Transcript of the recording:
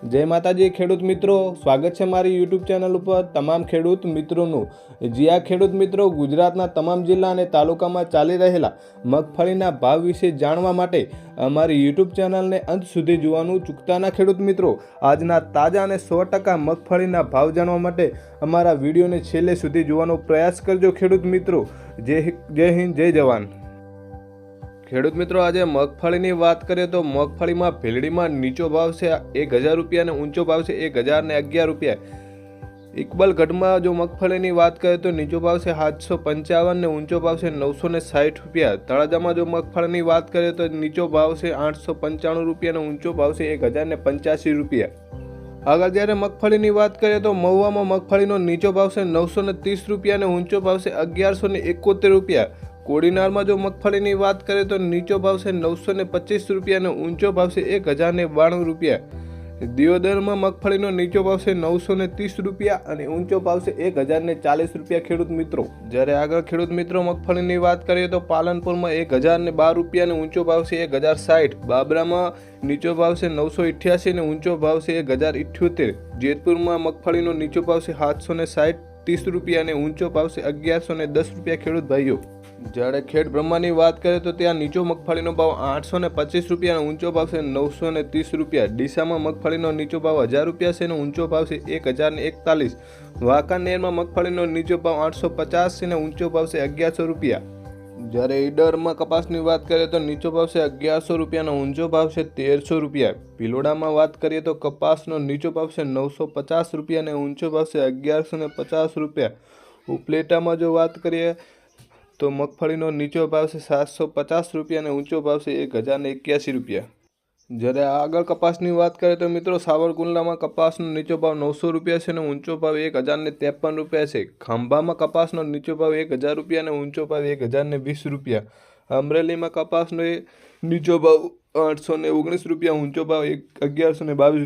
જય માતાજી ખેડૂત મિત્રો, સ્વાગત છે મારી યુટ્યુબ ચેનલ ઉપર તમામ ખેડૂત મિત્રોનું। જ્યાં ખેડૂત મિત્રો ગુજરાતના તમામ જિલ્લા અને તાલુકામાં ચાલી રહેલા મગફળીના ભાવ વિશે જાણવા માટે અમારી યુટ્યુબ ચેનલને અંત સુધી જોવાનું ચૂકતા ના ખેડૂત મિત્રો। આજના તાજા અને 100% મગફળીના ભાવ જાણવા માટે અમારા વિડીયોને છેલ્લે સુધી જોવાનો પ્રયાસ કરજો ખેડૂત મિત્રો। જય હિન્દ, જય જવાન। ખેડૂત મિત્રો, આજે મગફળીની વાત કરીએ તો મગફળીમાં ભેલડીમાં નીચો ભાવ છે 1000 રૂપિયા અને ઊંચો ભાવ છે 1011 રૂપિયા। ઇકબાલ ગઢમાં જો મગફળીની વાત કરીએ તો નીચો ભાવ છે 755 ને ઊંચો ભાવ છે 960 રૂપિયા। તળાજામાં જો મગફળીની વાત કરીએ તો નીચો ભાવ છે 895 રૂપિયા અને ઊંચો ભાવ છે 1085 રૂપિયા। આગળ જ્યારે મગફળીની વાત કરીએ તો મહુવામાં મગફળીનો નીચો ભાવ છે 930 રૂપિયા અને ઊંચો ભાવ છે 1171 રૂપિયા। કોડીનારમાં જો મગફળીની વાત કરીએ તો નીચો ભાવ છે 925 રૂપિયા અને ઊંચો ભાવ છે 1092 રૂપિયા। દિયોદરમાં મગફળીનો નીચો ભાવ છે 930 રૂપિયા અને ઊંચો ભાવ છે 1040 રૂપિયા ખેડૂત મિત્રો। જ્યારે આગળ ખેડૂત મિત્રો મગફળીની વાત કરીએ તો પાલનપુરમાં 1012 રૂપિયા અને ઊંચો ભાવ છે 1060। બાબરામાં નીચો ભાવ છે 988 અને ઊંચો ભાવ છે 1078। જેતપુરમાં મગફળીનો નીચો ભાવ છે 760 રૂપિયા અને ઊંચો ભાવ છે 1110 રૂપિયા ખેડૂત ભાઈઓ। જ્યારે ખેડ બ્રહ્માની વાત કરીએ તો ત્યાં નીચો મગફળીનો ભાવ 825 રૂપિયા અને ઊંચો ભાવ છે 930 રૂપિયા। ડીસામાં મગફળીનો નીચો ભાવ 1000 રૂપિયા છે અને ઊંચો ભાવ છે 1041। વાંકાનેરમાં મગફળીનો નીચો ભાવ 850 અને ઊંચો ભાવ છે 1100 રૂપિયા। જ્યારે ઈડરમાં કપાસની વાત કરીએ તો નીચો ભાવ છે 1100 રૂપિયા અને ઊંચો ભાવ છે 1300 રૂપિયા। ભિલોડામાં વાત કરીએ તો કપાસનો નીચો ભાવ છે 950 રૂપિયા અને ઊંચો ભાવ છે 1150 રૂપિયા। ઉપલેટામાં જો વાત કરીએ તો મગફળીનો નીચો ભાવ છે 750 રૂપિયા અને ઊંચો ભાવ છે 1081 રૂપિયા। જ્યારે આગળ કપાસની વાત કરીએ તો મિત્રો સાવરકુંડલામાં કપાસનો નીચો ભાવ 900 રૂપિયા છે અને ઊંચો ભાવ 1053 રૂપિયા છે। ખાંભામાં કપાસનો નીચો ભાવ 1000 રૂપિયા અને ઊંચો ભાવ 1020 રૂપિયા। અમરેલીમાં કપાસનો નીચો ભાવ 819 રૂપિયા, ઊંચો ભાવ 1122